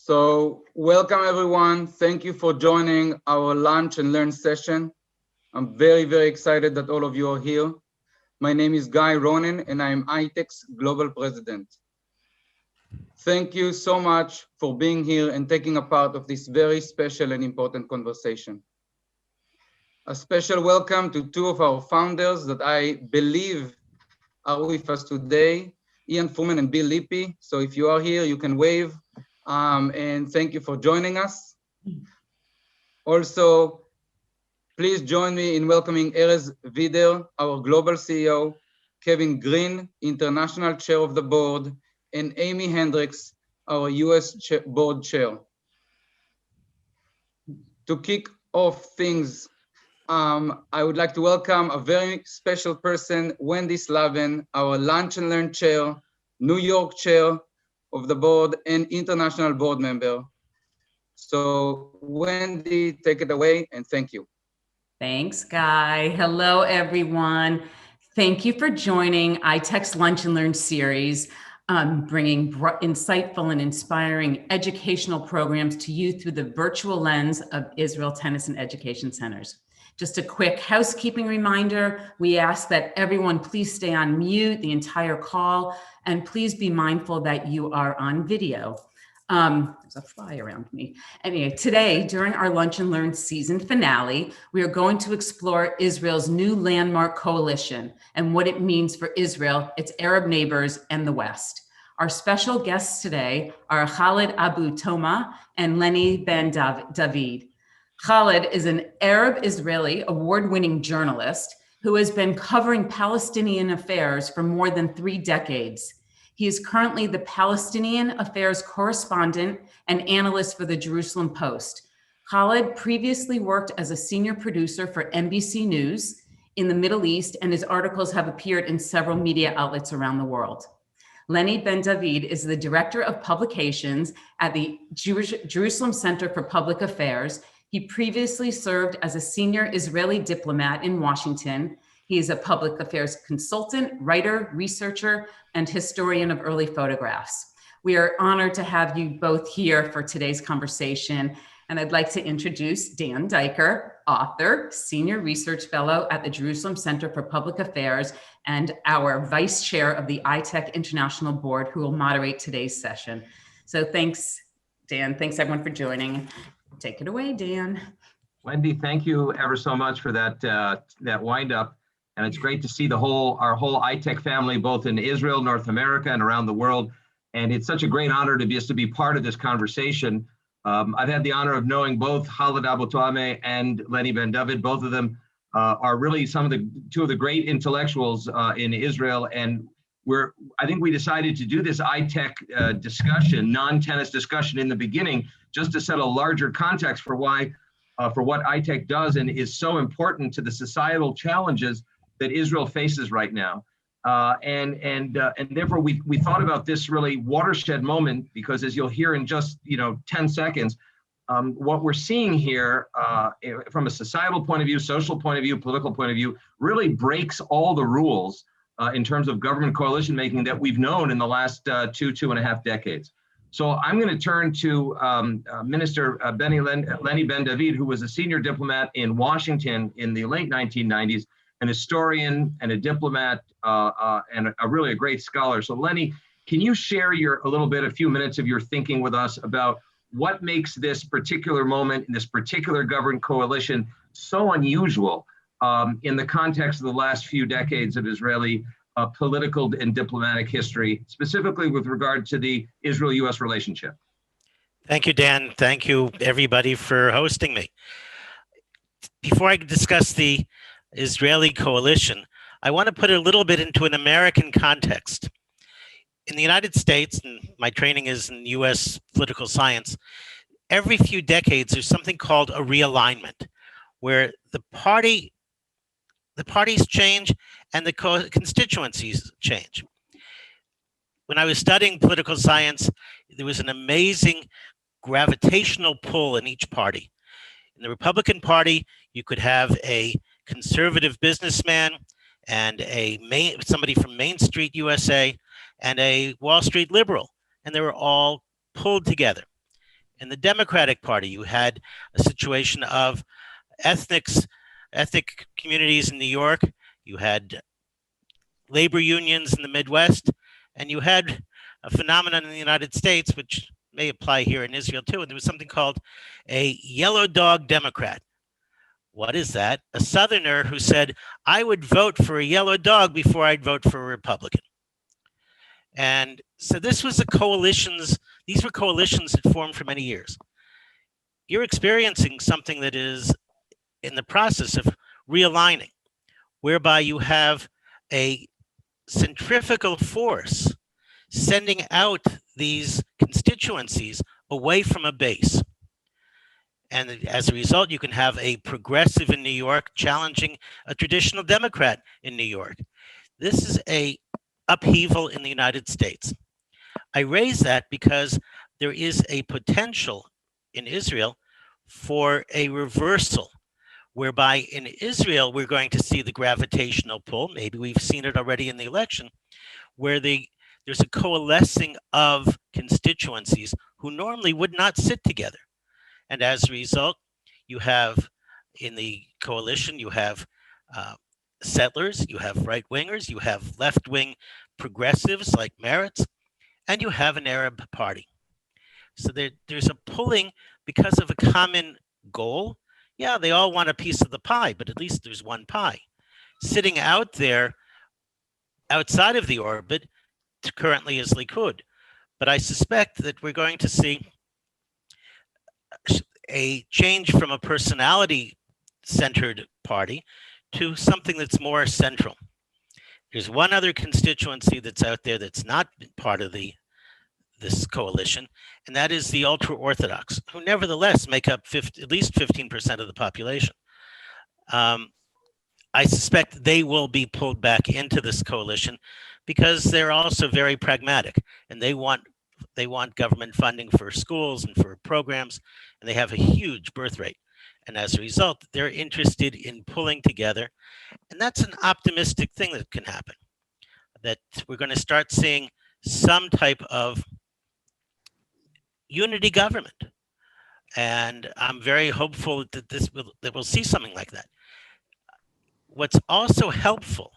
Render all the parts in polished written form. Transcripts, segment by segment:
So welcome everyone. Thank you for joining our Lunch and Learn session. I'm very, very excited that all of you are here. My name is Guy Ronen and I'm ITEC's Global President. Thank you so much for being here and taking a part of this very special and important conversation. A special welcome to two of our founders that I believe are with us today, Ian Fuhrman and Bill Lippi. So if you are here, you can wave. And thank you for joining us. Also, please join me in welcoming Erez Vider, our Global CEO, Kevin Green, International Chair of the Board, and Amy Hendricks, our US Board Chair. To kick off things, I would like to welcome a very special person, Wendy Slavin, our Lunch and Learn Chair, New York Chair of the Board, and International Board Member. So Wendy, take it away and thank you. Thanks, Guy. Hello, everyone. Thank you for joining ITEC's Lunch and Learn series, bringing insightful and inspiring educational programs to you through the virtual lens of Israel Tennis Education Centers. Just a quick housekeeping reminder, we ask that everyone please stay on mute the entire call, and please be mindful that you are on video. There's a fly around me. Anyway, today, during our Lunch and Learn season finale, we are going to explore Israel's new landmark coalition and what it means for Israel, its Arab neighbors, and the West. Our special guests today are Khaled Abu Toameh and Lenny Ben David. Khaled is an Arab-Israeli award-winning journalist who has been covering Palestinian affairs for more than 3 decades. He is currently the Palestinian Affairs correspondent and analyst for the Jerusalem Post. Khaled previously worked as a senior producer for NBC News in the Middle East, and his articles have appeared in several media outlets around the world. Lenny Ben David is the director of publications at the Jerusalem Center for Public Affairs. He previously served as a senior Israeli diplomat in Washington. He is a public affairs consultant, writer, researcher, and historian of early photographs. We are honored to have you both here for today's conversation. And I'd like to introduce Dan Diker, author, senior research fellow at the Jerusalem Center for Public Affairs, and our vice chair of the ITEC International Board, who will moderate today's session. So thanks, Dan. Thanks everyone for joining. Take it away, Dan. Wendy, thank you ever so much for that wind up. And it's great to see our whole ITEC family, both in Israel, North America, and around the world. And it's such a great honor to be part of this conversation. I've had the honor of knowing both Khaled Abu Toameh and Lenny Ben David. Both of them are really two of the great intellectuals in Israel. And I think we decided to do this ITEC discussion, non-tennis discussion in the beginning, just to set a larger context for what ITEC does and is so important to the societal challenges that Israel faces right now. And therefore we thought about this really watershed moment, because as you'll hear in just 10 seconds, what we're seeing here from a societal point of view, social point of view, political point of view, really breaks all the rules in terms of government coalition making that we've known in the last 2.5 decades. So I'm going to turn to Minister Lenny Ben David, who was a senior diplomat in Washington in the late 1990s, an historian and a diplomat and really a great scholar. So Lenny, can you share a few minutes of your thinking with us about what makes this particular moment, this particular government coalition so unusual in the context of the last few decades of Israeli political and diplomatic history, specifically with regard to the Israel-US relationship? Thank you, Dan. Thank you, everybody, for hosting me. Before I discuss the Israeli coalition, I want to put it a little bit into an American context. In the United States, and my training is in US political science, every few decades there's something called a realignment, where the parties change and the constituencies change. When I was studying political science, there was an amazing gravitational pull in each party. In the Republican Party, you could have a conservative businessman and somebody from Main Street, USA, and a Wall Street liberal, and they were all pulled together. In the Democratic Party, you had a situation of ethnic communities in New York, you had labor unions in the Midwest, and you had a phenomenon in the United States, which may apply here in Israel too. And there was something called a yellow dog Democrat. What is that? A Southerner who said, I would vote for a yellow dog before I'd vote for a Republican. And so this was these were coalitions that formed for many years. You're experiencing something that is in the process of realigning, whereby you have a centrifugal force sending out these constituencies away from a base. And as a result, you can have a progressive in New York challenging a traditional Democrat in New York. This is a upheaval in the United States. I raise that because there is a potential in Israel for a reversal, whereby in Israel, we're going to see the gravitational pull. Maybe we've seen it already in the election, where there's a coalescing of constituencies who normally would not sit together. And as a result, you have in the coalition, you have settlers, you have right wingers, you have left wing progressives like Meretz, and you have an Arab party. So there's a pulling because of a common goal. Yeah, they all want a piece of the pie, but at least there's one pie. Sitting out there outside of the orbit currently is Likud. But I suspect that we're going to see a change from a personality-centered party to something that's more central. There's one other constituency that's out there that's not part of this coalition, and that is the ultra-Orthodox, who nevertheless make up at least 15% of the population. I suspect they will be pulled back into this coalition because they're also very pragmatic, and they want government funding for schools and for programs, and they have a huge birth rate. And as a result, they're interested in pulling together. And that's an optimistic thing that can happen, that we're going to start seeing some type of unity government. And I'm very hopeful that we'll see something like that. What's also helpful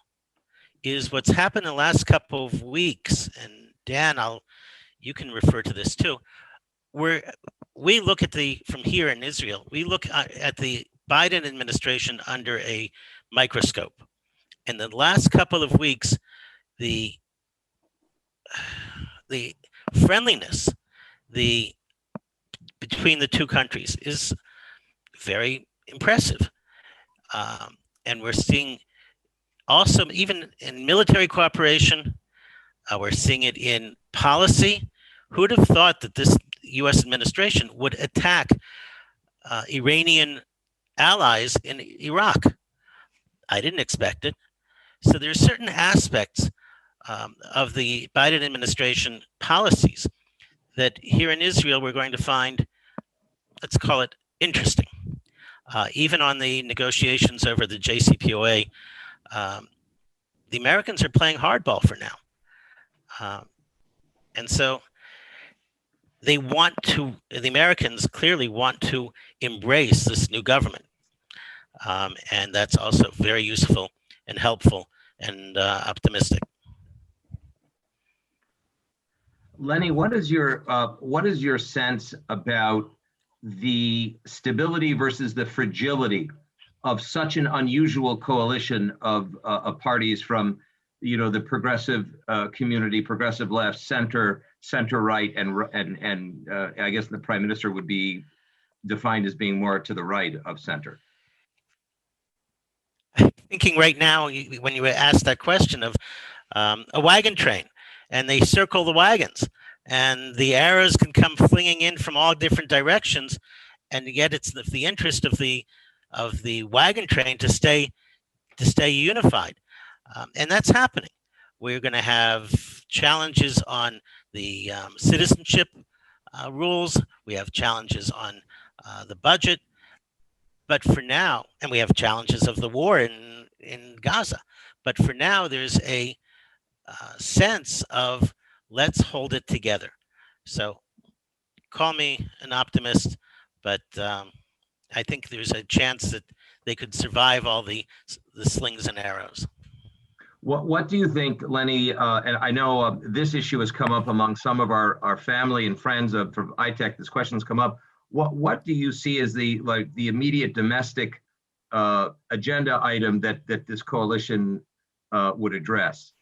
is what's happened in the last couple of weeks, and Dan, you can refer to this too, where we look at from here in Israel, we look at the Biden administration under a microscope. In the last couple of weeks, the friendliness between the two countries is very impressive. And we're seeing also, even in military cooperation, we're seeing it in policy. Who'd have thought that this US administration would attack Iranian allies in Iraq? I didn't expect it. So there's certain aspects of the Biden administration policies that here in Israel we're going to find, let's call it, interesting. Even on the negotiations over the JCPOA, the Americans are playing hardball for now. And so the Americans clearly want to embrace this new government. And that's also very useful and helpful and optimistic. Lenny, what is your sense about the stability versus the fragility of such an unusual coalition of parties from, the progressive community, progressive left, center right, and I guess the prime minister would be defined as being more to the right of center? Thinking right now, when you were asked that question of a wagon train, and they circle the wagons, and the arrows can come flinging in from all different directions, and yet it's the interest of the wagon train to stay unified, and that's happening. We're going to have challenges on the citizenship rules. We have challenges on the budget, but for now, and we have challenges of the war in Gaza. But for now, there's a sense of let's hold it together. So call me an optimist, but I think there's a chance that they could survive all the slings and arrows. What do you think, Lenny? And I know this issue has come up among some of our family and friends from ITEC. This question's come up. What do you see as the immediate domestic agenda item that this coalition would address?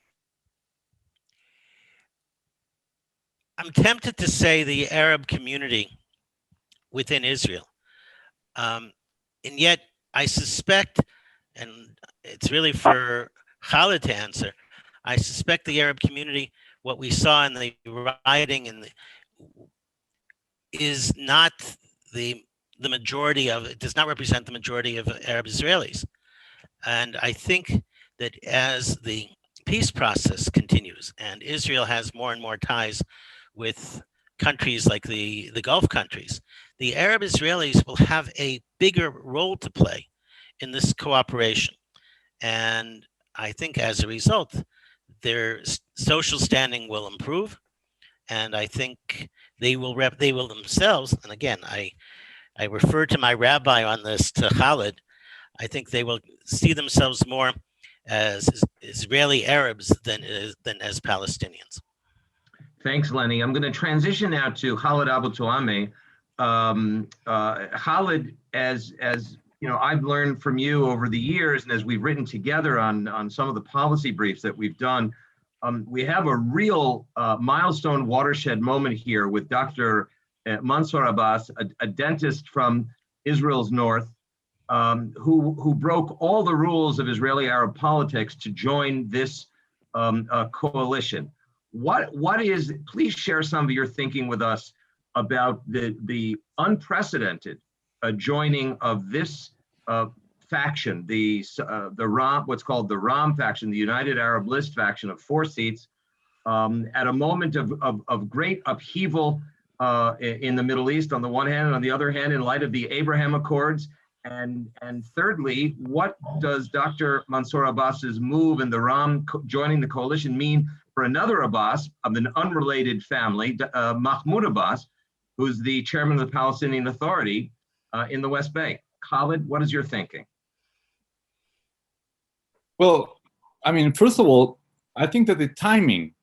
I'm tempted to say the Arab community within Israel. And yet I suspect, and it's really for Khaled to answer, I suspect the Arab community, what we saw in the rioting is not the majority of, it does not represent the majority of Arab Israelis. And I think that as the peace process continues and Israel has more and more ties with countries like the Gulf countries, the Arab Israelis will have a bigger role to play in this cooperation. And I think as a result, their social standing will improve. And I think they will themselves, and again, I refer to my rabbi on this, to Khaled, I think they will see themselves more as Israeli Arabs than as Palestinians. Thanks, Lenny. I'm going to transition now to Khaled Abu Toameh. Khaled, as you know, I've learned from you over the years, and as we've written together on some of the policy briefs that we've done, we have a real milestone watershed moment here with Dr. Mansour Abbas, a dentist from Israel's north, who broke all the rules of Israeli Arab politics to join this coalition. What is, please share some of your thinking with us about the unprecedented joining of this faction, the Ram, what's called the Ram faction, the United Arab List faction of 4 seats, at a moment of great upheaval in the Middle East on the one hand, and on the other hand, in light of the Abraham Accords. And thirdly, what does Dr. Mansour Abbas's move and the Ram joining the coalition mean for another Abbas of an unrelated family, Mahmoud Abbas, who's the chairman of the Palestinian Authority in the West Bank? Khaled, what is your thinking? Well, I mean, first of all, I think that the timing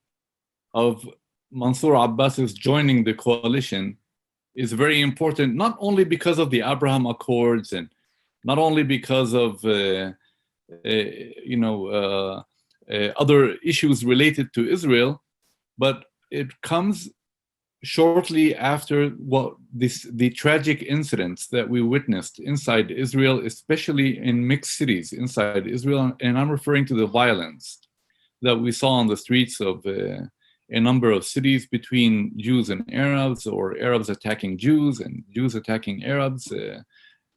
of Mansour Abbas's joining the coalition is very important, not only because of the Abraham Accords and not only because of other issues related to Israel, but it comes shortly after the tragic incidents that we witnessed inside Israel, especially in mixed cities inside Israel. And I'm referring to the violence that we saw on the streets of a number of cities between Jews and Arabs, or Arabs attacking Jews and Jews attacking Arabs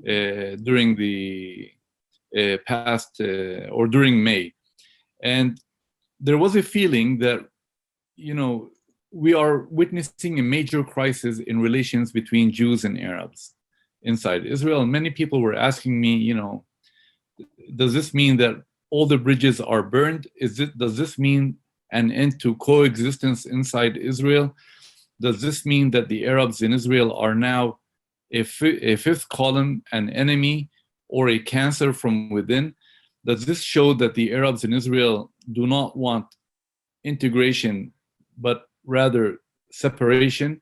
during the past or during May. And there was a feeling that, you know, we are witnessing a major crisis in relations between Jews and Arabs inside Israel. And many people were asking me, you know, does this mean that all the bridges are burned? Does this mean an end to coexistence inside Israel? Does this mean that the Arabs in Israel are now a fifth column, an enemy, or a cancer from within? Does this show that the Arabs in Israel do not want integration, but rather separation?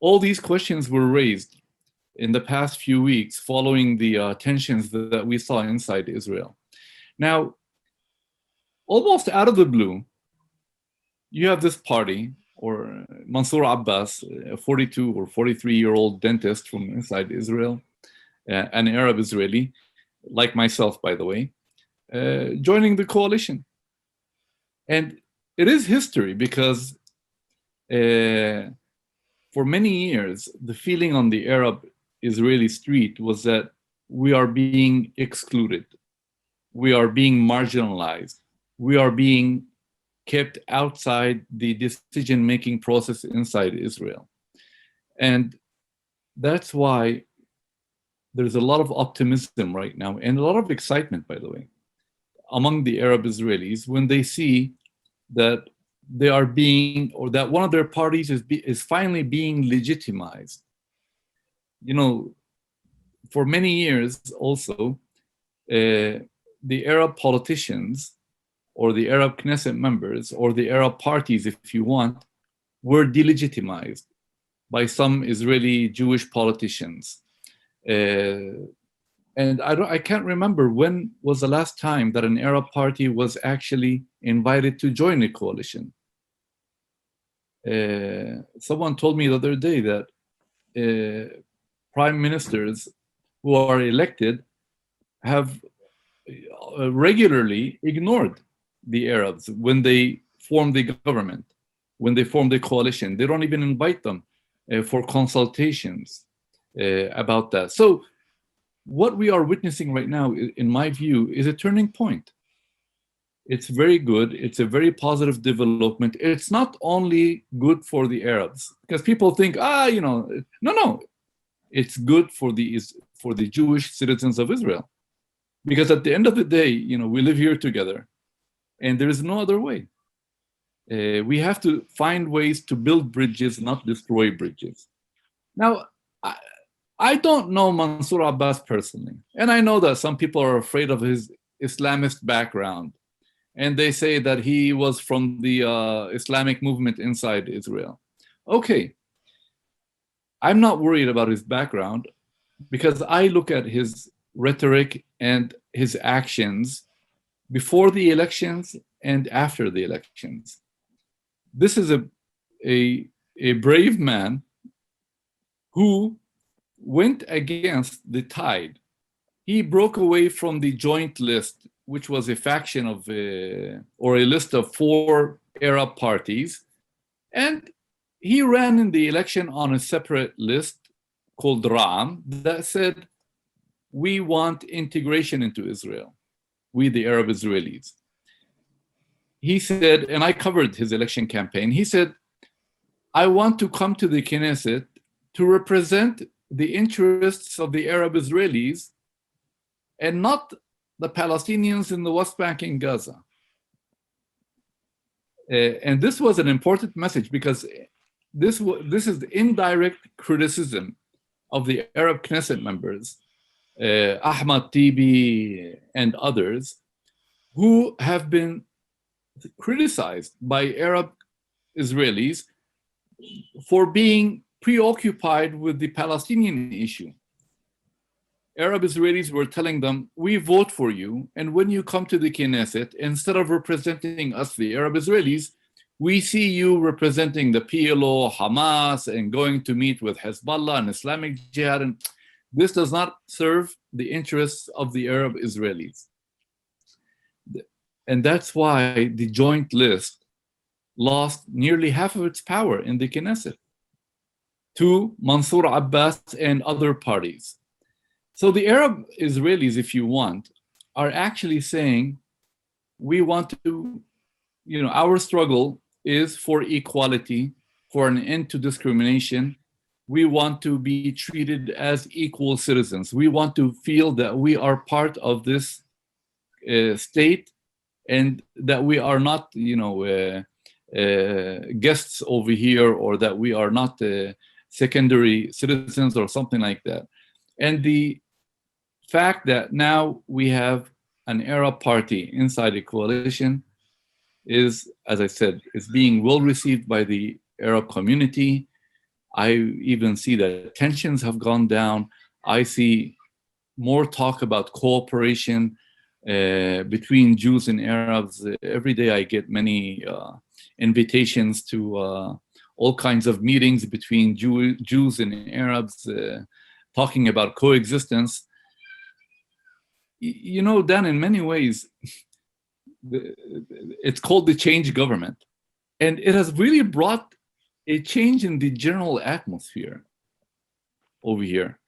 All these questions were raised in the past few weeks following the tensions that we saw inside Israel. Now, almost out of the blue, you have this party, or Mansour Abbas, a 42 or 43-year-old dentist from inside Israel, an Arab Israeli, like myself, by the way, joining the coalition. And it is history because for many years, the feeling on the Arab-Israeli street was that we are being excluded. We are being marginalized. We are being kept outside the decision-making process inside Israel. And that's why there's a lot of optimism right now and a lot of excitement, by the way, among the Arab Israelis when they see that they are being, or that one of their parties is finally being legitimized. You know, for many years also, the Arab politicians or the Arab Knesset members or the Arab parties, if you want, were delegitimized by some Israeli Jewish politicians. And I can't remember when was the last time that an Arab party was actually invited to join a coalition. Someone told me the other day that prime ministers who are elected have regularly ignored the Arabs when they form the government, when they form the coalition. They don't even invite them for consultations about that. So what we are witnessing right now, in my view, is a turning point. It's very good. It's a very positive development. It's not only good for the Arabs, because people think, no. It's good for the Jewish citizens of Israel. Because at the end of the day, we live here together, and there is no other way. We have to find ways to build bridges, not destroy bridges. Now, I don't know Mansour Abbas personally, and I know that some people are afraid of his Islamist background, and they say that he was from the Islamic movement inside Israel. Okay, I'm not worried about his background, because I look at his rhetoric and his actions before the elections and after the elections. This is a brave man who went against the tide. He broke away from the joint list, which was a faction of, or a list of 4 Arab parties, and he ran in the election on a separate list called Ra'am that said, we want integration into Israel, we the Arab Israelis. He said, and I covered his election campaign, he said, I want to come to the Knesset to represent the interests of the Arab Israelis and not the Palestinians in the West Bank and Gaza. And this was an important message, because this is the indirect criticism of the Arab Knesset members, Ahmad Tibi and others, who have been criticized by Arab Israelis for being preoccupied with the Palestinian issue. Arab Israelis were telling them, we vote for you, and when you come to the Knesset, instead of representing us, the Arab Israelis, we see you representing the PLO, Hamas, and going to meet with Hezbollah and Islamic Jihad. And this does not serve the interests of the Arab Israelis. And that's why the joint list lost nearly half of its power in the Knesset to Mansour Abbas and other parties. So the Arab Israelis, if you want, are actually saying, we want to, our struggle is for equality, for an end to discrimination. We want to be treated as equal citizens. We want to feel that we are part of this state, and that we are not, guests over here, or that we are not secondary citizens or something like that. And the fact that now we have an Arab party inside a coalition is, as I said, is being well received by the Arab community. I even see that tensions have gone down. I see more talk about cooperation between Jews and Arabs. Every day I get many invitations to all kinds of meetings between Jews and Arabs talking about coexistence. Dan, in many ways, it's called the change government. And it has really brought a change in the general atmosphere over here.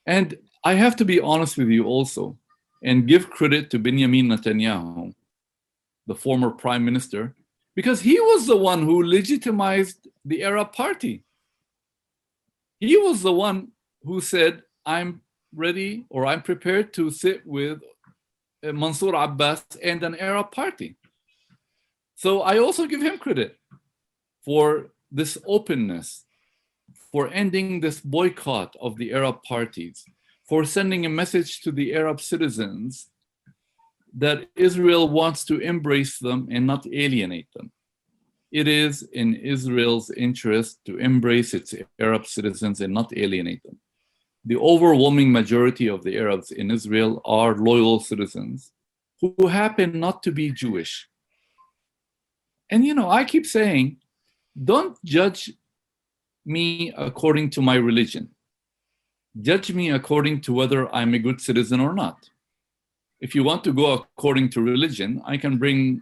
And I have to be honest with you also, and give credit to Benjamin Netanyahu, the former prime minister, because he was the one who legitimized the Arab Party. He was the one who said, I'm ready, or I'm prepared to sit with Mansour Abbas and an Arab party. So I also give him credit for this openness, for ending this boycott of the Arab parties, for sending a message to the Arab citizens that Israel wants to embrace them and not alienate them. It is in Israel's interest to embrace its Arab citizens and not alienate them. The overwhelming majority of the Arabs in Israel are loyal citizens who happen not to be Jewish. And I keep saying, don't judge me according to my religion. Judge me according to whether I'm a good citizen or not. If you want to go according to religion, I can bring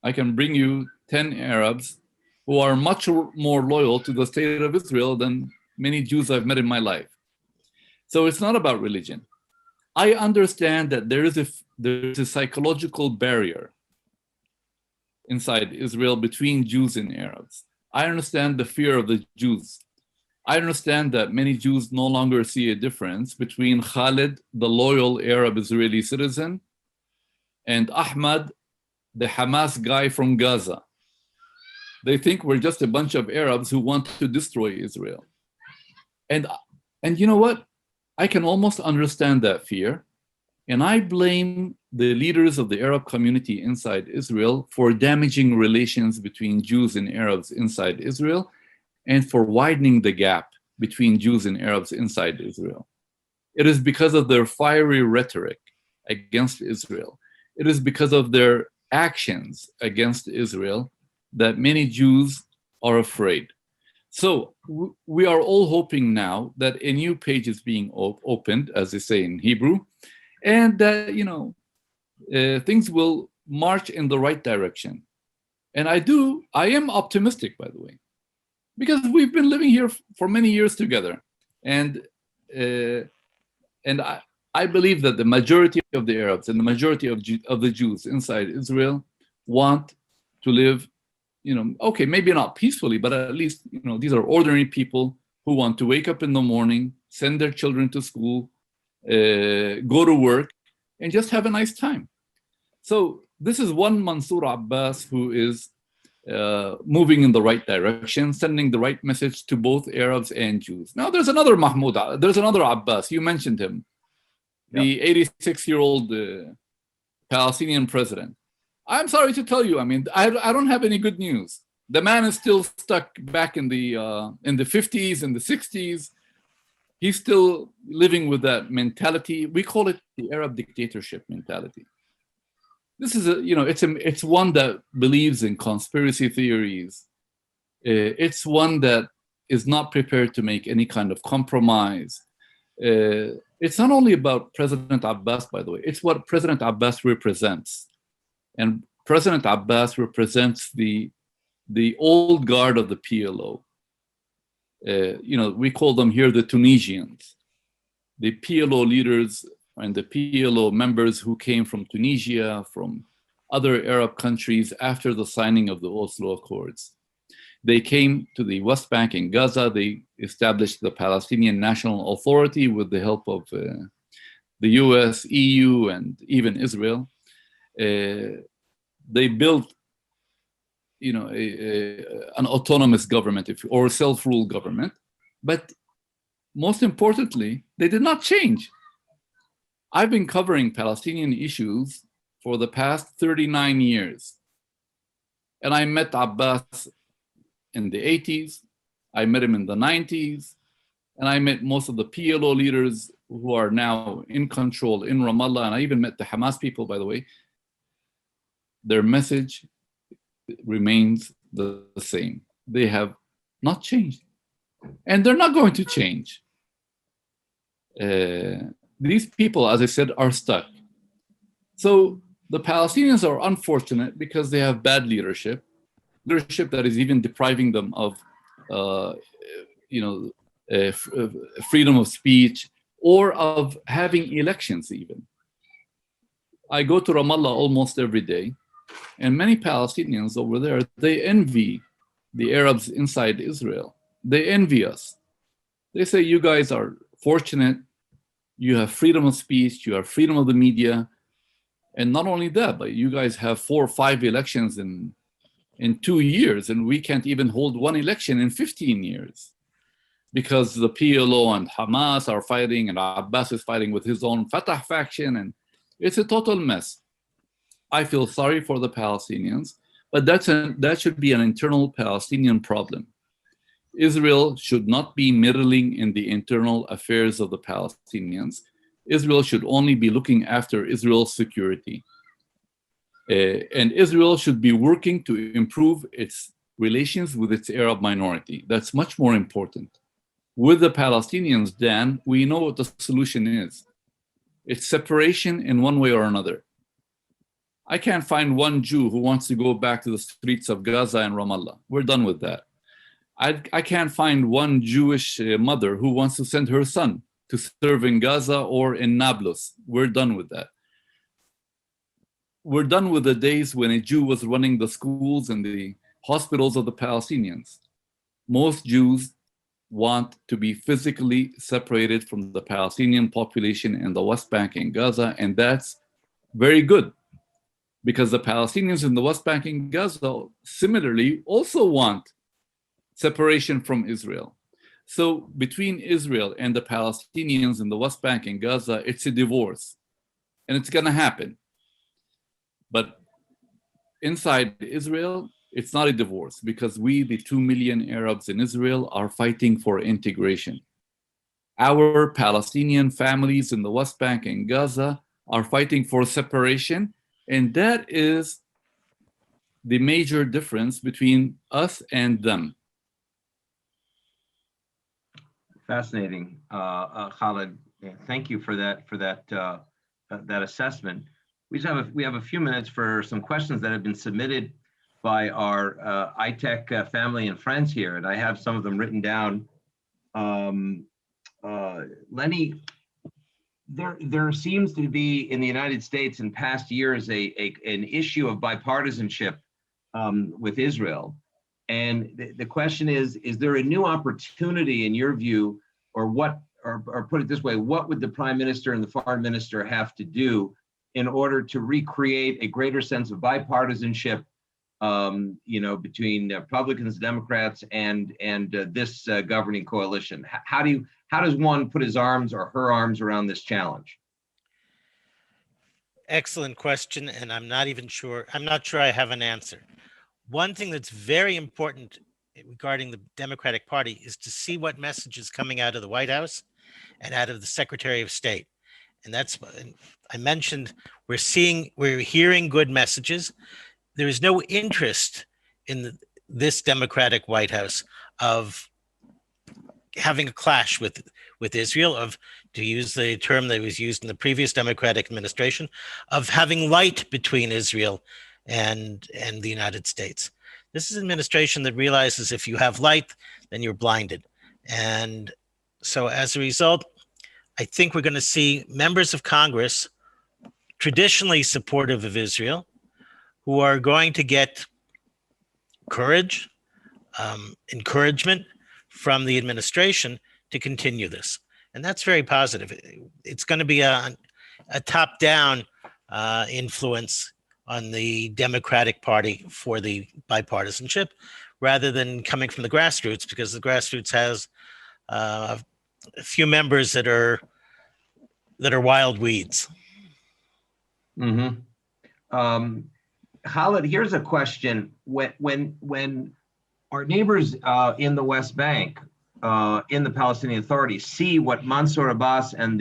you 10 Arabs who are much more loyal to the state of Israel than many Jews I've met in my life. So it's not about religion. I understand that there is a psychological barrier inside Israel between Jews and Arabs. I understand the fear of the Jews. I understand that many Jews no longer see a difference between Khaled, the loyal Arab Israeli citizen, and Ahmad, the Hamas guy from Gaza. They think we're just a bunch of Arabs who want to destroy Israel. And you know what? I can almost understand that fear. And I blame the leaders of the Arab community inside Israel for damaging relations between Jews and Arabs inside Israel, and for widening the gap between Jews and Arabs inside Israel. It is because of their fiery rhetoric against Israel. It is because of their actions against Israel that many Jews are afraid. So we are all hoping now that a new page is being opened, as they say in Hebrew, and that things will march in the right direction. And I am optimistic, by the way, because we've been living here for many years together, and I believe that the majority of the Arabs and the majority of the Jews inside Israel want to live, okay, maybe not peacefully, but at least these are ordinary people who want to wake up in the morning, send their children to school, go to work, and just have a nice time. So this is one Mansour Abbas who is moving in the right direction, sending the right message to both Arabs and Jews. Now there's another there's another Abbas, you mentioned him, the 86-year-old Palestinian president. I'm sorry to tell you, I don't have any good news. The man is still stuck back in the 50s and the 60s. He's still living with that mentality. We call it the Arab dictatorship mentality. This is it's one that believes in conspiracy theories. It's one that is not prepared to make any kind of compromise. It's not only about President Abbas, by the way. It's what President Abbas represents. And President Abbas represents the old guard of the PLO. We call them here the Tunisians. The PLO leaders and the PLO members who came from Tunisia, from other Arab countries after the signing of the Oslo Accords. They came to the West Bank and Gaza. They established the Palestinian National Authority with the help of the US, EU, and even Israel. They built an autonomous government or self-rule government. But most importantly, they did not change. I've been covering Palestinian issues for the past 39 years. And I met Abbas in the 80s. I met him in the 90s. And I met most of the PLO leaders who are now in control in Ramallah. And I even met the Hamas people, by the way. Their message remains the same. They have not changed. And they're not going to change. These people, as I said, are stuck. So the Palestinians are unfortunate because they have bad leadership that is even depriving them of freedom of speech or of having elections even. I go to Ramallah almost every day, and many Palestinians over there, they envy the Arabs inside Israel. They envy us. They say, you guys are fortunate. You have freedom of speech. You have freedom of the media. And not only that, but you guys have 4 or 5 elections in 2 years, and we can't even hold one election in 15 years because the PLO and Hamas are fighting, and Abbas is fighting with his own Fatah faction, and it's a total mess. I feel sorry for the Palestinians, but that should be an internal Palestinian problem. Israel should not be meddling in the internal affairs of the Palestinians. Israel should only be looking after Israel's security. And Israel should be working to improve its relations with its Arab minority. That's much more important. With the Palestinians, Dan, we know what the solution is. It's separation in one way or another. I can't find one Jew who wants to go back to the streets of Gaza and Ramallah. We're done with that. I can't find one Jewish mother who wants to send her son to serve in Gaza or in Nablus. We're done with that. We're done with the days when a Jew was running the schools and the hospitals of the Palestinians. Most Jews want to be physically separated from the Palestinian population in the West Bank and Gaza, and that's very good, because the Palestinians in the West Bank and Gaza similarly also want separation from Israel. So between Israel and the Palestinians in the West Bank and Gaza, it's a divorce, and it's gonna happen. But inside Israel, it's not a divorce, because we, the 2 million Arabs in Israel, are fighting for integration. Our Palestinian families in the West Bank and Gaza are fighting for separation, and that is the major difference between us and them. Fascinating, Khaled. Thank you for that assessment. We have a few minutes for some questions that have been submitted by our ITEC family and friends here, and I have some of them written down. Lenny, there seems to be in the United States in past years an issue of bipartisanship with Israel. And the question is there a new opportunity in your view, or put it this way, what would the Prime Minister and the Foreign Minister have to do in order to recreate a greater sense of bipartisanship, between Republicans, Democrats, and this governing coalition? How does one put his arms or her arms around this challenge? Excellent question, and I'm not sure I have an answer. One thing that's very important regarding the Democratic Party is to see what message is coming out of the White House and out of the Secretary of State. And that's, I mentioned, we're hearing good messages. There is no interest in this Democratic White House of having a clash with Israel, of, to use the term that was used in the previous Democratic administration, of having light between Israel and the United States. This is an administration that realizes if you have light, then you're blinded. And so as a result, I think we're going to see members of Congress traditionally supportive of Israel, who are going to get courage, encouragement from the administration to continue this. And that's very positive. It's going to be a top-down influence on the Democratic Party for the bipartisanship, rather than coming from the grassroots, because the grassroots has a few members that are wild weeds. Mm-hmm. Khaled, here's a question. When our neighbors in the West Bank, in the Palestinian Authority, see what Mansour Abbas and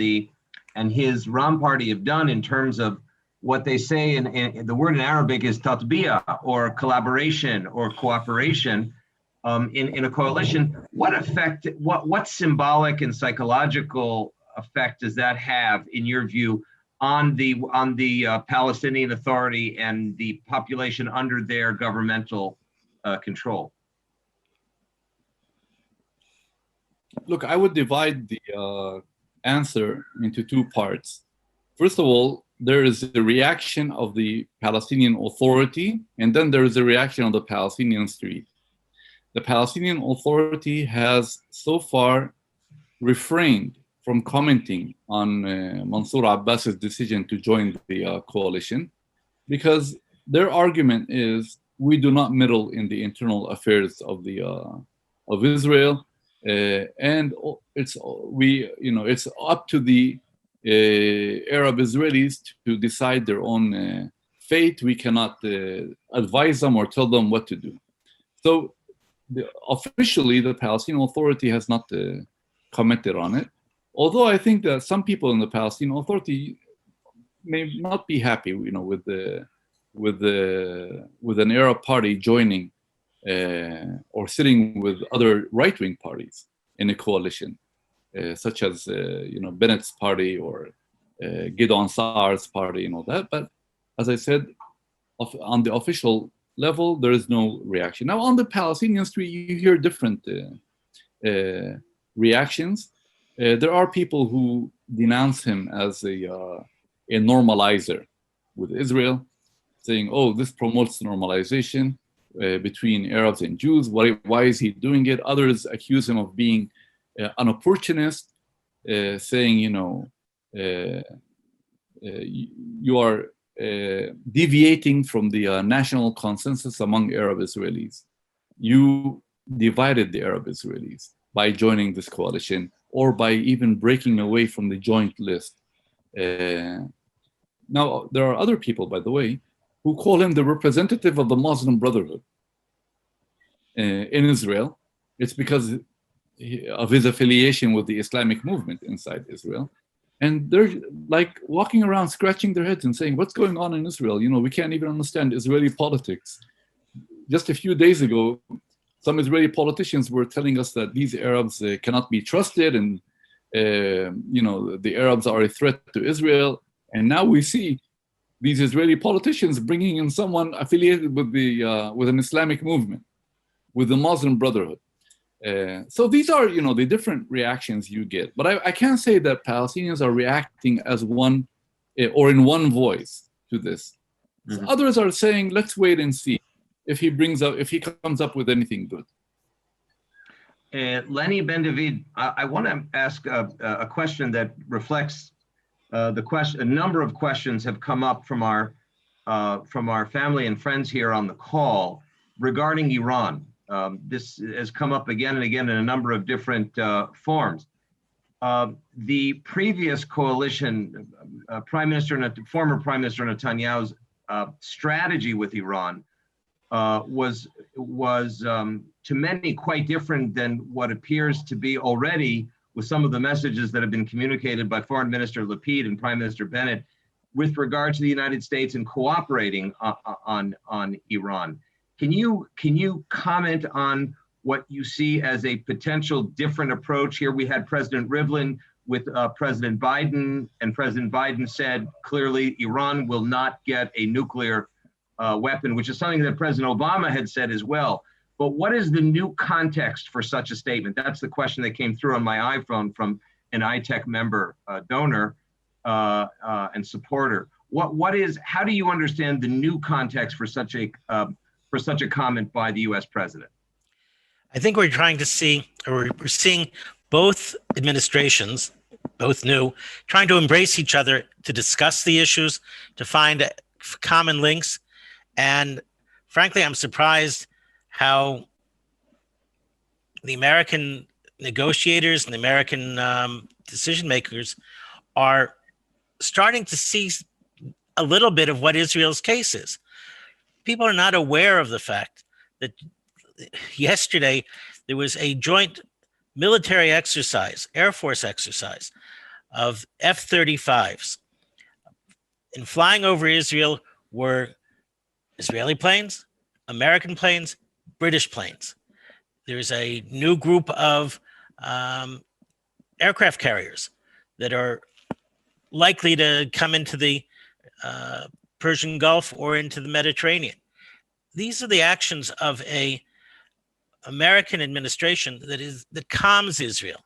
his Ram party have done in terms of what they say in the word in Arabic is tatbiya, or collaboration or cooperation in a coalition, what effect, what symbolic and psychological effect does that have, in your view, on the Palestinian Authority and the population under their governmental control? Look, I would divide the answer into 2 parts. First of all, there is a reaction of the Palestinian Authority, and then there is a reaction of the Palestinian street. The Palestinian Authority has so far refrained from commenting on Mansour Abbas's decision to join the coalition, because their argument is we do not meddle in the internal affairs of the of Israel, and it's up to the Arab Israelis to decide their own fate. We cannot advise them or tell them what to do. So officially, the Palestinian Authority has not commented on it. Although I think that some people in the Palestinian Authority may not be happy, with an Arab party joining or sitting with other right-wing parties in a coalition, such as Bennett's party or Gideon Saar's party and all that. But as I said, on the official level, there is no reaction. Now, on the Palestinian street, you hear different reactions. There are people who denounce him as a normalizer with Israel, saying, "Oh, this promotes normalization between Arabs and Jews. Why is he doing it?" Others accuse him of being an opportunist, saying, you are deviating from the national consensus among Arab Israelis. You divided the Arab Israelis by joining this coalition, or by even breaking away from the joint list. Now, there are other people, by the way, who call him the representative of the Muslim Brotherhood in Israel. It's because of his affiliation with the Islamic movement inside Israel. And they're like walking around scratching their heads and saying, what's going on in Israel? We can't even understand Israeli politics. Just a few days ago, some Israeli politicians were telling us that these Arabs cannot be trusted, and the Arabs are a threat to Israel. And now we see these Israeli politicians bringing in someone affiliated with an Islamic movement, with the Muslim Brotherhood. So these are, the different reactions you get. But I can't say that Palestinians are reacting as one or in one voice to this. Mm-hmm. Others are saying, let's wait and see if he comes up with anything good. Lenny Ben David, I want to ask a question that reflects the question. A number of questions have come up from our family and friends here on the call regarding Iran. This has come up again and again in a number of different forms. The previous coalition, former Prime Minister Netanyahu's strategy with Iran was to many quite different than what appears to be already with some of the messages that have been communicated by Foreign Minister Lapid and Prime Minister Bennett with regard to the United States in cooperating on Iran. Can you comment on what you see as a potential different approach here? We had President Rivlin with President Biden, and President Biden said clearly Iran will not get a nuclear weapon, which is something that President Obama had said as well. But what is the new context for such a statement? That's the question that came through on my iPhone from an ITEC member, donor, and supporter. How do you understand the new context for such a comment by the U.S. president? I think we're seeing both administrations, both new, trying to embrace each other to discuss the issues, to find common links. And frankly, I'm surprised how the American negotiators and the American decision makers are starting to see a little bit of what Israel's case is. People are not aware of the fact that yesterday there was a joint military exercise, Air Force exercise of F-35s. And flying over Israel were Israeli planes, American planes, British planes. There's a new group of aircraft carriers that are likely to come into the Persian Gulf or into the Mediterranean. These are the actions of a American administration that calms Israel.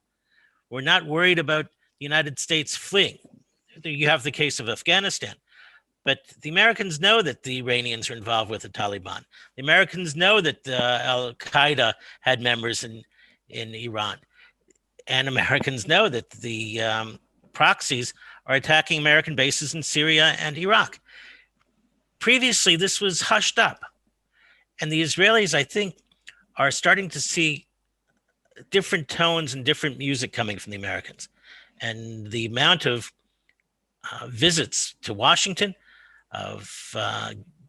We're not worried about the United States fleeing. You have the case of Afghanistan, but the Americans know that the Iranians are involved with the Taliban. The Americans know that Al Qaeda had members in Iran. and Americans know that the proxies are attacking American bases in Syria and Iraq. Previously, this was hushed up. And the Israelis, I think, are starting to see different tones and different music coming from the Americans. And the amount of visits to Washington of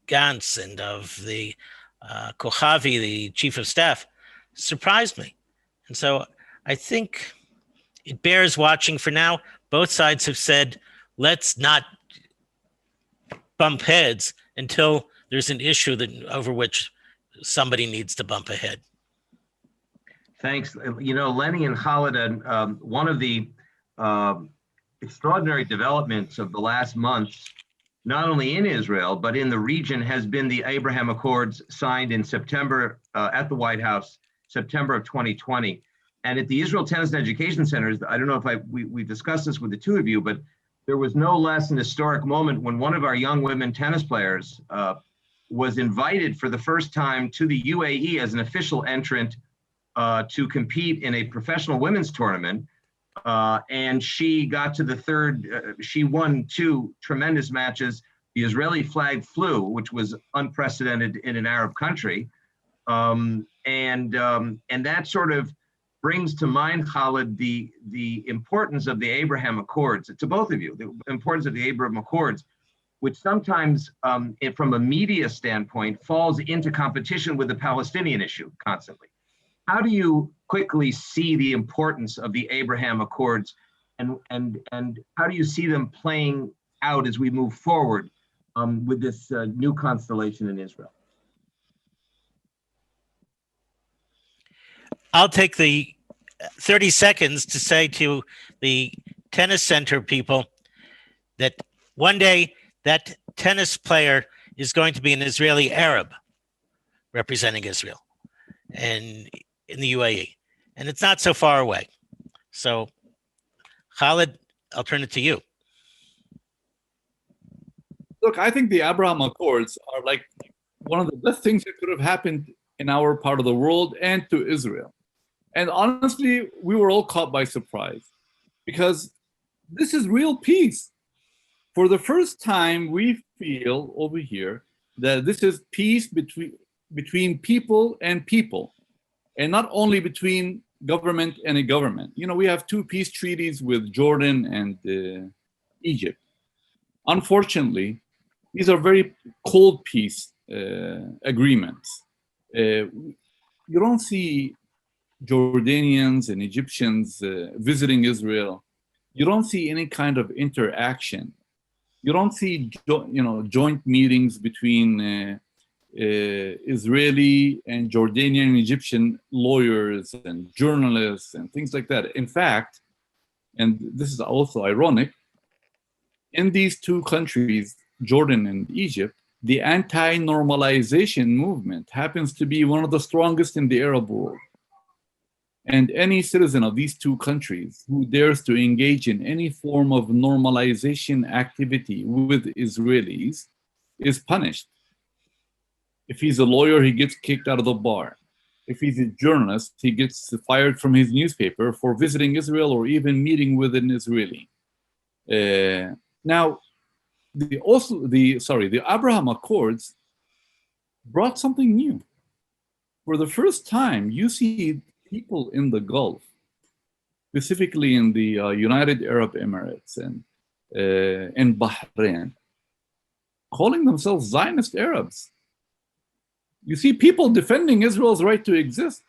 Gantz and of the Kochavi, the chief of staff, surprised me. And so I think it bears watching. For now, both sides have said, let's not bump heads until there's an issue over which somebody needs to bump ahead. Thanks. You know, Lenny and Khaled, one of the extraordinary developments of the last months, not only in Israel, but in the region, has been the Abraham Accords signed in September at the White House, September of 2020. And at the Israel Tennis and Education Centers, I don't know if we discussed this with the two of you, but there was no less an historic moment when one of our young women tennis players was invited for the first time to the UAE as an official entrant to compete in a professional women's tournament. And she got to the third, she won two tremendous matches. The Israeli flag flew, which was unprecedented in an Arab country. And that sort of brings to mind, Khaled, the importance of the Abraham Accords, to both of you, the importance of the Abraham Accords, which sometimes, from a media standpoint, falls into competition with the Palestinian issue constantly. How do you quickly see the importance of the Abraham Accords, and how do you see them playing out as we move forward with this new constellation in Israel? I'll take the 30 seconds to say to the tennis center people that one day that tennis player is going to be an Israeli Arab representing Israel and in the UAE. And it's not so far away. So, Khaled, I'll turn it to you. Look, I think the Abraham Accords are like one of the best things that could have happened in our part of the world and to Israel. And honestly, we were all caught by surprise because this is real peace. For the first time, we feel over here that this is peace between people and people, and not only between government and a government. You know, we have two peace treaties with Jordan and Egypt. Unfortunately, these are very cold peace agreements. You don't see Jordanians and Egyptians visiting Israel. You don't see any kind of interaction. You don't see joint meetings between Israeli and Jordanian and Egyptian lawyers and journalists and things like that. In fact, and this is also ironic, in these two countries, Jordan and Egypt, the anti-normalization movement happens to be one of the strongest in the Arab world. And any citizen of these two countries who dares to engage in any form of normalization activity with Israelis is punished. If he's a lawyer, he gets kicked out of the bar. If he's a journalist, he gets fired from his newspaper for visiting Israel or even meeting with an Israeli. Now, the Abraham Accords brought something new. For the first time, you see people in the Gulf, specifically in the United Arab Emirates and in Bahrain, calling themselves Zionist Arabs. You see people defending Israel's right to exist.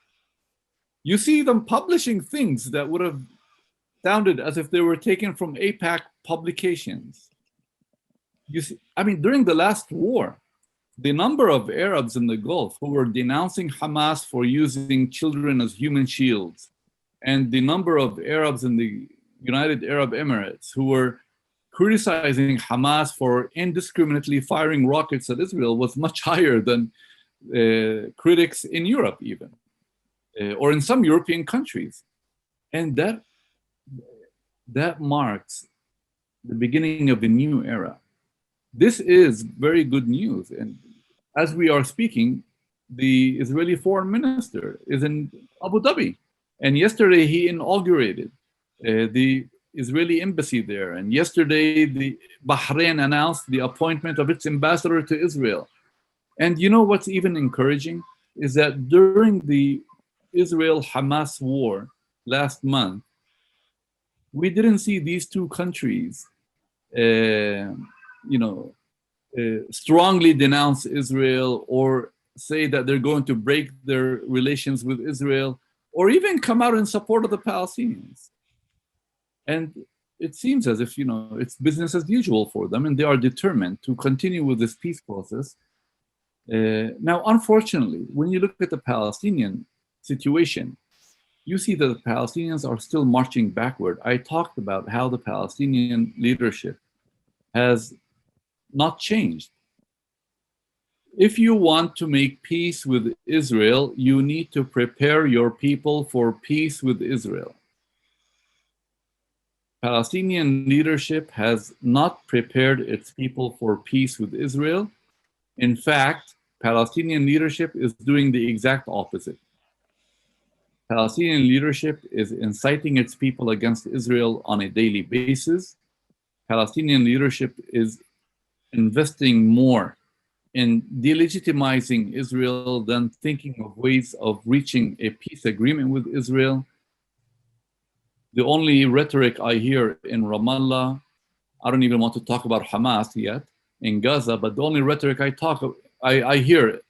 You see them publishing things that would have sounded as if they were taken from AIPAC publications. You see, I mean, during the last war, the number of Arabs in the Gulf who were denouncing Hamas for using children as human shields, and the number of Arabs in the United Arab Emirates who were criticizing Hamas for indiscriminately firing rockets at Israel was much higher than critics in Europe even, or in some European countries. And that marks the beginning of a new era. This is very good news. And as we are speaking, the Israeli foreign minister is in Abu Dhabi And yesterday he inaugurated the Israeli embassy there. And yesterday the Bahrain announced the appointment of its ambassador to Israel. And you know what's even encouraging is that during the Israel-Hamas war last month, we didn't see these two countries, strongly denounce Israel or say that they're going to break their relations with Israel, or even come out in support of the Palestinians. And it seems as if, it's business as usual for them, and they are determined to continue with this peace process. Now, unfortunately, when you look at the Palestinian situation, you see that the Palestinians are still marching backward. I talked about how the Palestinian leadership has not changed. If you want to make peace with Israel, you need to prepare your people for peace with Israel. Palestinian leadership has not prepared its people for peace with Israel. In fact, Palestinian leadership is doing the exact opposite. Palestinian leadership is inciting its people against Israel on a daily basis. Palestinian leadership is investing more in delegitimizing Israel than thinking of ways of reaching a peace agreement with Israel. The only rhetoric I hear in Ramallah, I don't even want to talk about Hamas yet in Gaza, but the only rhetoric I hear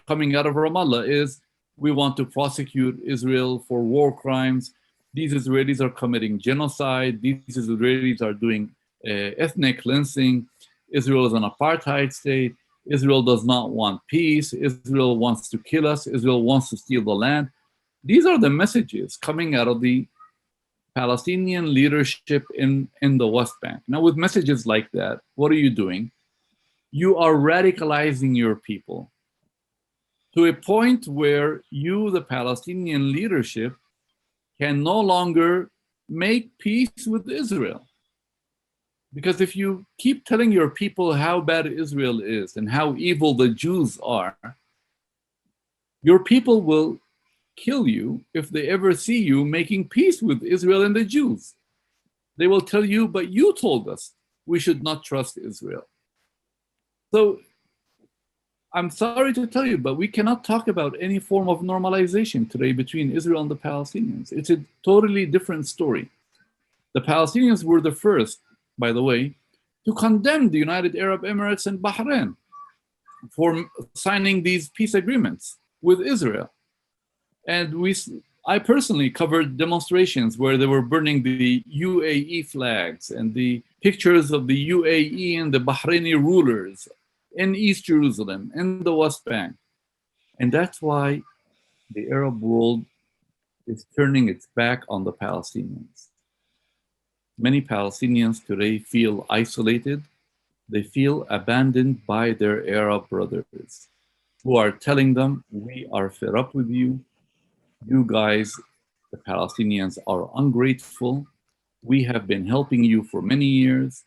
coming out of Ramallah is, we want to prosecute Israel for war crimes. These Israelis are committing genocide. These Israelis are doing ethnic cleansing. Israel is an apartheid state. Israel does not want peace. Israel wants to kill us. Israel wants to steal the land. These are the messages coming out of the Palestinian leadership in the West Bank. Now, with messages like that, what are you doing? You are radicalizing your people to a point where you, the Palestinian leadership, can no longer make peace with Israel. Because if you keep telling your people how bad Israel is and how evil the Jews are, your people will kill you if they ever see you making peace with Israel and the Jews. They will tell you, but you told us we should not trust Israel. So I'm sorry to tell you, but we cannot talk about any form of normalization today between Israel and the Palestinians. It's a totally different story. The Palestinians were the first, by the way, to condemn the United Arab Emirates and Bahrain for signing these peace agreements with Israel. And I personally covered demonstrations where they were burning the UAE flags and the pictures of the UAE and the Bahraini rulers in East Jerusalem, in the West Bank. And that's why the Arab world is turning its back on the Palestinians. Many Palestinians today feel isolated. They feel abandoned by their Arab brothers who are telling them, we are fed up with you. You guys, the Palestinians, are ungrateful. We have been helping you for many years.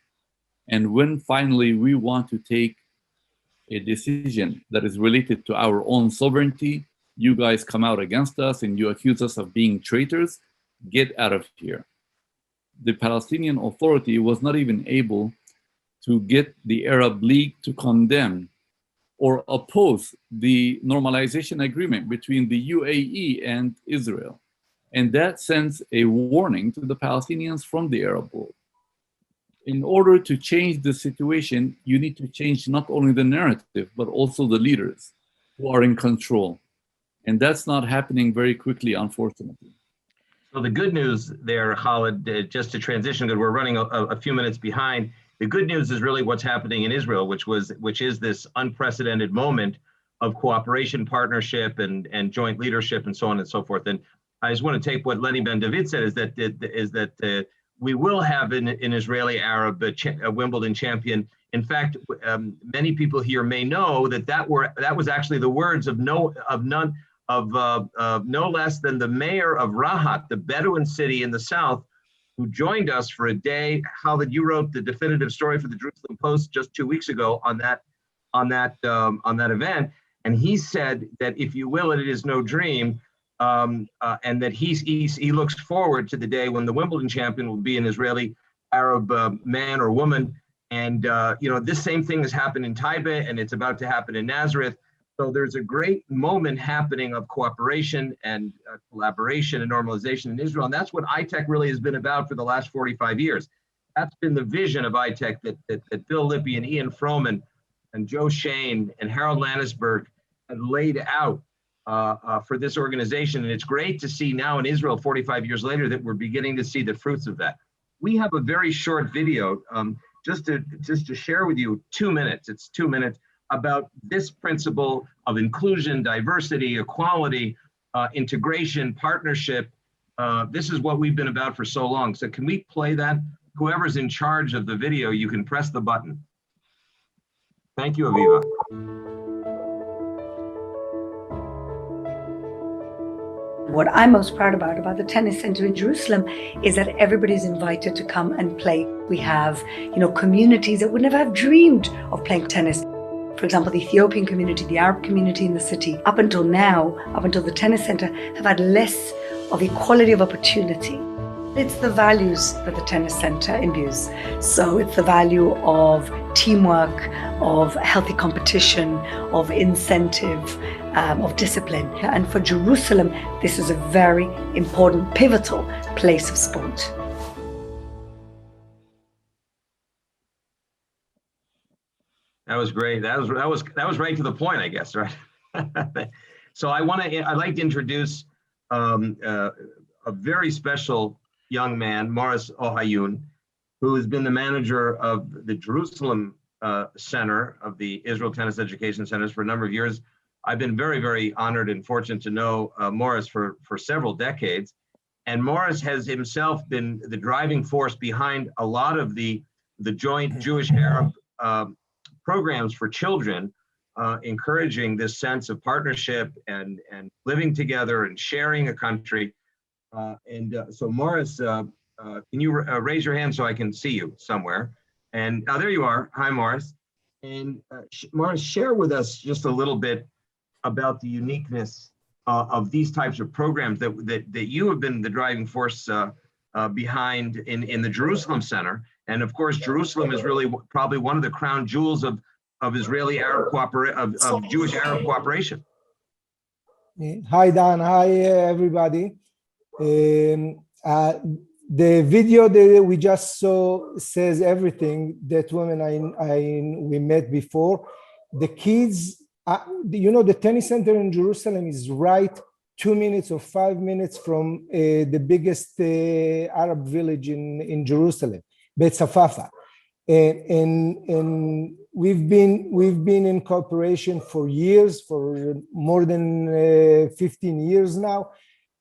And when finally we want to take a decision that is related to our own sovereignty, you guys come out against us and you accuse us of being traitors. Get out of here. The Palestinian Authority was not even able to get the Arab League to condemn or oppose the normalization agreement between the UAE and Israel. And that sends a warning to the Palestinians from the Arab world. In order to change the situation, you need to change not only the narrative, but also the leaders who are in control. And that's not happening very quickly, unfortunately. So the good news there, Khaled, just to transition, because we're running a few minutes behind, the good news is really what's happening in Israel, which is this unprecedented moment of cooperation, partnership, and joint leadership, and so on and so forth. And I just want to take what Lenny Ben David said, is that we will have an Israeli Arab Wimbledon champion. In fact, many people here may know that was actually the words of no less than the mayor of Rahat, the Bedouin city in the south, who joined us for a day. Khaled, you wrote the definitive story for the Jerusalem Post just 2 weeks ago on that event, and he said that, if you will, it is no dream. and that he looks forward to the day when the Wimbledon champion will be an Israeli Arab man or woman. And this same thing has happened in Taipei, and it's about to happen in Nazareth. So there's a great moment happening of cooperation and collaboration and normalization in Israel. And that's what ITEC really has been about for the last 45 years. That's been the vision of ITEC that Bill Lippy and Ian Froman and Joe Shane and Harold Landisberg had laid out for this organization. And it's great to see now in Israel, 45 years later, that we're beginning to see the fruits of that. We have a very short video just to share with you 2 minutes. It's 2 minutes about this principle of inclusion, diversity, equality, integration, partnership. This is what we've been about for so long. So can we play that? Whoever's in charge of the video, you can press the button. Thank you, Aviva. What I'm most proud about the tennis center in Jerusalem is that everybody's invited to come and play. We have, communities that would never have dreamed of playing tennis. For example, the Ethiopian community, the Arab community in the city, up until now, up until the tennis center, have had less of equality of opportunity. It's the values that the tennis center imbues. So it's the value of teamwork, of healthy competition, of incentive, of discipline. And for Jerusalem, this is a very important, pivotal place of sport. That was great. That was right to the point, I guess, right? So I'd like to introduce a very special young man, Morris Ohayun, who has been the manager of the Jerusalem Center of the Israel Tennis Education Centers for a number of years. I've been very, very honored and fortunate to know Morris for several decades. And Morris has himself been the driving force behind a lot of the joint Jewish-Arab programs for children, encouraging this sense of partnership and living together and sharing a country. So Morris, can you raise your hand so I can see you somewhere? And there you are. Hi, Morris. And Morris, share with us just a little bit about the uniqueness of these types of programs that you have been the driving force behind in the Jerusalem Center. And of course, Jerusalem is really probably one of the crown jewels of Israeli Arab cooperation, of Jewish Arab cooperation. Hi, Dan. Hi, everybody. The video that we just saw says everything. That woman we met before. The kids, the tennis center in Jerusalem is right 2 minutes or 5 minutes from the biggest Arab village in Jerusalem, Beit Safafa. And we've been in cooperation for years, for more than 15 years now.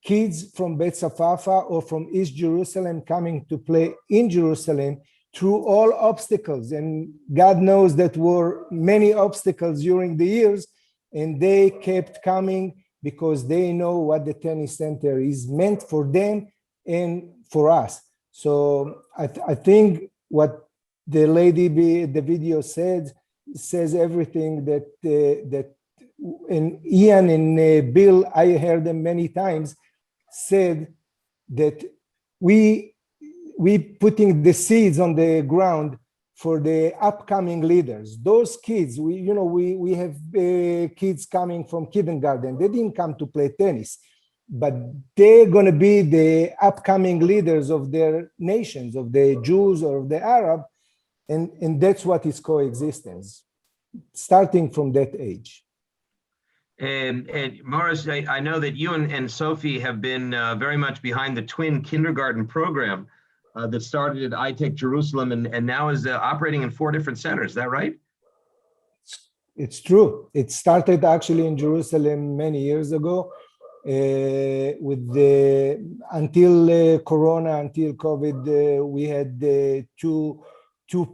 Kids from Beit Safafa or from East Jerusalem coming to play in Jerusalem through all obstacles. And God knows that were many obstacles during the years, and they kept coming because they know what the tennis center is meant for them and for us. So I think what the lady the video says everything that and Ian and Bill, I heard them many times, said that we putting the seeds on the ground for the upcoming leaders. Those kids, we have kids coming from kindergarten. They didn't come to play tennis, but they're going to be the upcoming leaders of their nations, of the Jews or of the Arab, and that's what is coexistence, starting from that age. And Morris, I know that you and Sophie have been very much behind the twin kindergarten program that started at ITEC Jerusalem and now is operating in 4 different centers. Is that right? It's true. It started actually in Jerusalem many years ago. Until Corona, until COVID, we had two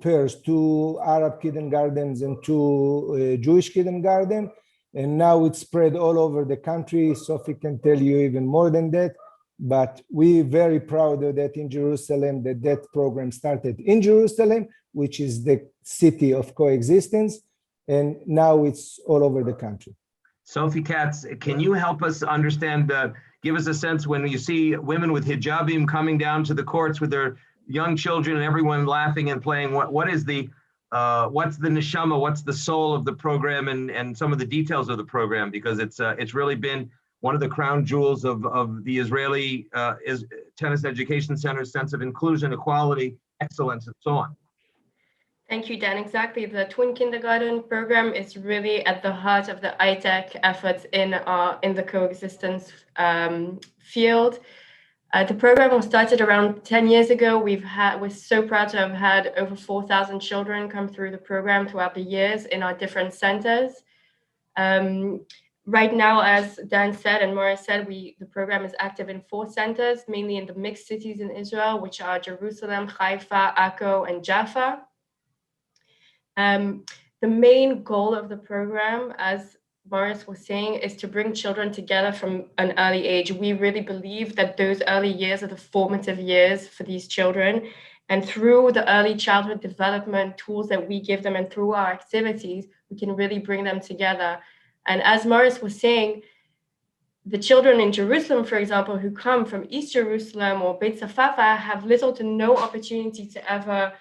pairs, 2 Arab kindergartens and 2 Jewish kindergarten. And now it's spread all over the country. Sophie can tell you even more than that. But we're very proud of that in Jerusalem, that program started in Jerusalem, which is the city of coexistence. And now it's all over the country. Sophie Katz, can you help us understand, give us a sense when you see women with hijabim coming down to the courts with their young children and everyone laughing and playing, what's the neshama, what's the soul of the program, and some of the details of the program, because it's really been one of the crown jewels of the Israeli Tennis Education Center's sense of inclusion, equality, excellence, and so on. Thank you, Dan. Exactly. The Twin Kindergarten program is really at the heart of the ITEC efforts in the coexistence field. The program was started around 10 years ago. We're so proud to have had over 4,000 children come through the program throughout the years in our different centers. Right now, as Dan said and Morris said, the program is active in 4 centers, mainly in the mixed cities in Israel, which are Jerusalem, Haifa, Akko, and Jaffa. The main goal of the program, as Morris was saying, is to bring children together from an early age. We really believe that those early years are the formative years for these children. And through the early childhood development tools that we give them and through our activities, we can really bring them together. And as Morris was saying, the children in Jerusalem, for example, who come from East Jerusalem or Beit Safafa have little to no opportunity to ever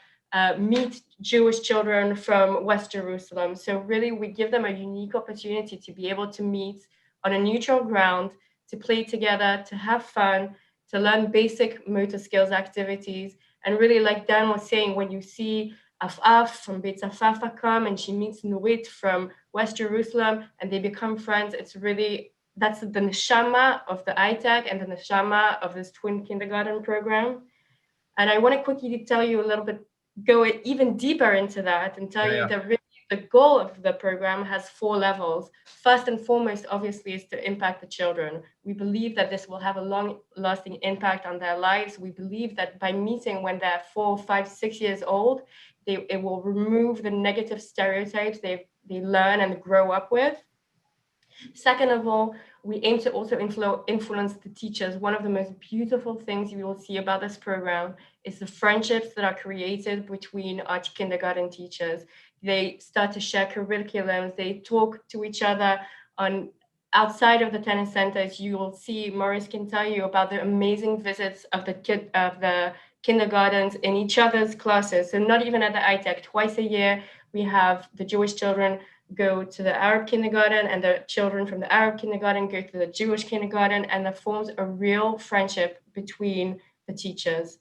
meet Jewish children from West Jerusalem. So really, we give them a unique opportunity to be able to meet on a neutral ground, to play together, to have fun, to learn basic motor skills activities. And really, like Dan was saying, when you see Af from Beit Safafa come and she meets Nurit from West Jerusalem and they become friends, it's really, that's the neshama of the ITEC and the neshama of this Twin Kindergarten program. And I want to quickly tell you a little bit, go even deeper into that and tell you that really the goal of the program has 4 levels. First and foremost, obviously, is to impact the children. We believe that this will have a long-lasting impact on their lives. We believe that by meeting when they're 4, 5, 6 years old, it will remove the negative stereotypes they learn and grow up with. Second of all, we aim to also influence the teachers. One of the most beautiful things you will see about this program is the friendships that are created between our kindergarten teachers. They start to share curriculums. They talk to each other outside of the tennis centers. You will see, Maurice can tell you about the amazing visits of the kindergartens in each other's classes. So not even at the ITEC, twice a year, we have the Jewish children go to the Arab kindergarten and the children from the Arab kindergarten go to the Jewish kindergarten, and that forms a real friendship between the teachers.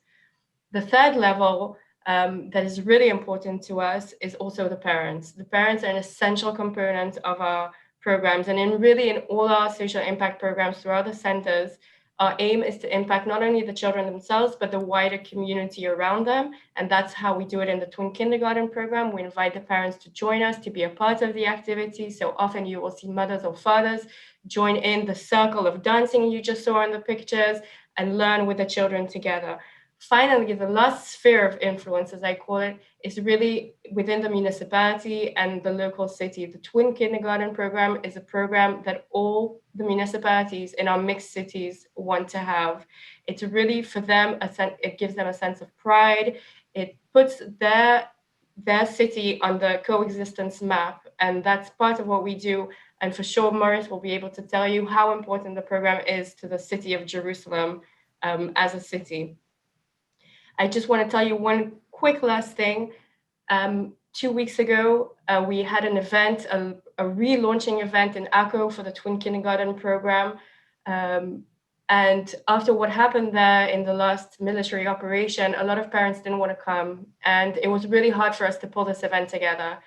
The third level that is really important to us is also the parents. The parents are an essential component of our programs, and in all our social impact programs throughout the centers, our aim is to impact not only the children themselves, but the wider community around them. And that's how we do it in the Twin Kindergarten program. We invite the parents to join us, to be a part of the activity. So often you will see mothers or fathers join in the circle of dancing you just saw in the pictures and learn with the children together. Finally, the last sphere of influence, as I call it, is really within the municipality and the local city. The Twin Kindergarten program is a program that all the municipalities in our mixed cities want to have. It's really for them, it gives them a sense of pride. It puts their city on the coexistence map, and that's part of what we do. And for sure, Morris will be able to tell you how important the program is to the city of Jerusalem as a city. I just want to tell you one quick last thing. 2 weeks ago, we had an event, a relaunching event in Akko for the Twin Kindergarten program. And after what happened there in the last military operation, a lot of parents didn't want to come. And it was really hard for us to pull this event together.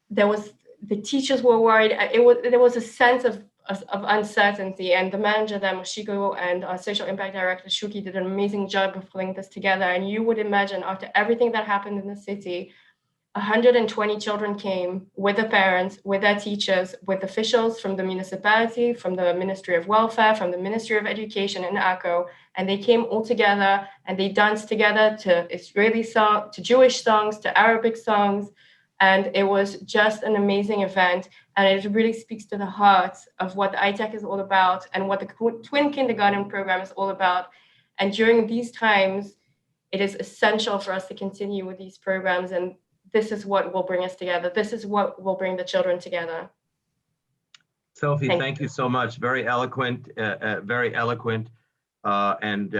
The teachers were worried. There was a sense of uncertainty, and the manager there, Moshiko, and our social impact director, Shuki, did an amazing job of pulling this together. And you would imagine, after everything that happened in the city, 120 children came with the parents, with their teachers, with officials from the municipality, from the Ministry of Welfare, from the Ministry of Education in Akko, and they came all together and they danced together to Israeli songs, to Jewish songs, to Arabic songs. And it was just an amazing event. And it really speaks to the heart of what the ITEC is all about and what the Twin Kindergarten program is all about. And during these times, it is essential for us to continue with these programs. And this is what will bring us together. This is what will bring the children together. Sophie, Thank thank you so much. Very eloquent, and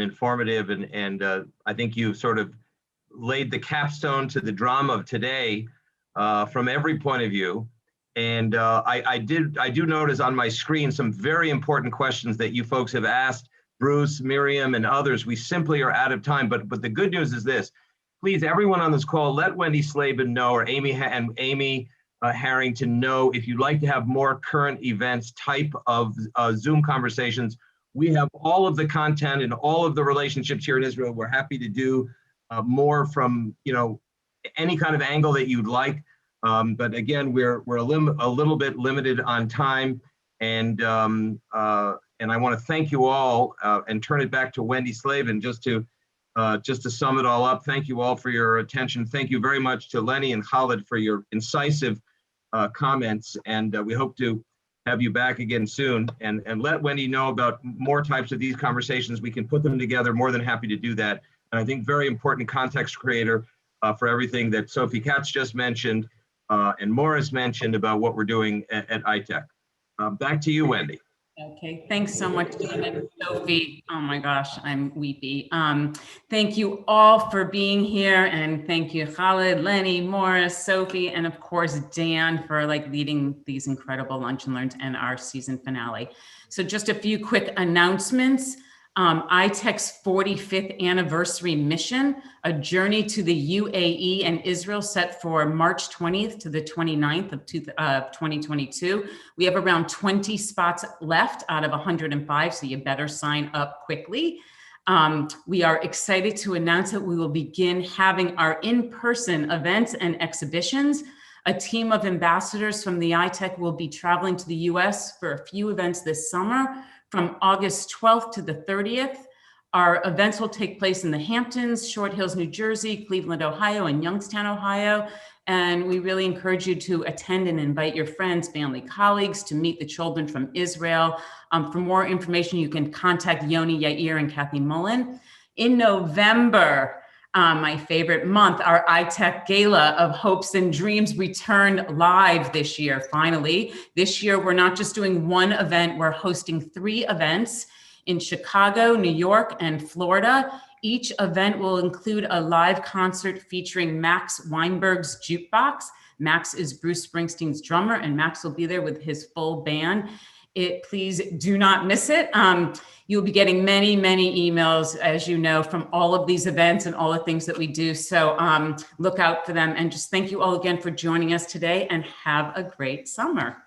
informative. And I think you sort of laid the capstone to the drama of today from every point of view. And I do notice on my screen some very important questions that you folks have asked, Bruce, Miriam, and others. We simply are out of time. But the good news is this. Please, everyone on this call, let Wendy Slavin know, or Amy Harrington know, if you'd like to have more current events type of Zoom conversations. We have all of the content and all of the relationships here in Israel. We're happy to do more from any kind of angle that you'd like. But again, we're a little bit limited on time, and I want to thank you all and turn it back to Wendy Slavin just to sum it all up. Thank you all for your attention. Thank you very much to Lenny and Khaled for your incisive comments, and we hope to have you back again soon. And let Wendy know about more types of these conversations. We can put them together. More than happy to do that. And I think very important context creator for everything that Sophie Katz just mentioned and Morris mentioned about what we're doing at ITEC. Back to you, Wendy. Okay, thanks so much, David. Sophie, oh my gosh, I'm weepy. Thank you all for being here, and thank you, Khaled, Lenny, Morris, Sophie, and of course, Dan for leading these incredible Lunch and Learns and our season finale. So just a few quick announcements. ITEC's 45th anniversary mission, a journey to the UAE and Israel, set for March 20th to the 29th of 2022. We have around 20 spots left out of 105, so you better sign up quickly. We are excited to announce that we will begin having our in-person events and exhibitions. A team of ambassadors from the ITEC will be traveling to the US for a few events this summer. From August 12th to the 30th, our events will take place in the Hamptons, Short Hills, New Jersey, Cleveland, Ohio, and Youngstown, Ohio. And we really encourage you to attend and invite your friends, family, colleagues to meet the children from Israel. For more information, you can contact Yoni Yair and Kathy Mullen. In November, my favorite month, our ITEC Gala of Hopes and Dreams returned live this year, finally. This year, we're not just doing one event, we're hosting 3 events in Chicago, New York, and Florida. Each event will include a live concert featuring Max Weinberg's Jukebox. Max is Bruce Springsteen's drummer, and Max will be there with his full band. Please do not miss it. You'll be getting many, many emails, as you know, from all of these events and all the things that we do. So look out for them. And just thank you all again for joining us today, and have a great summer.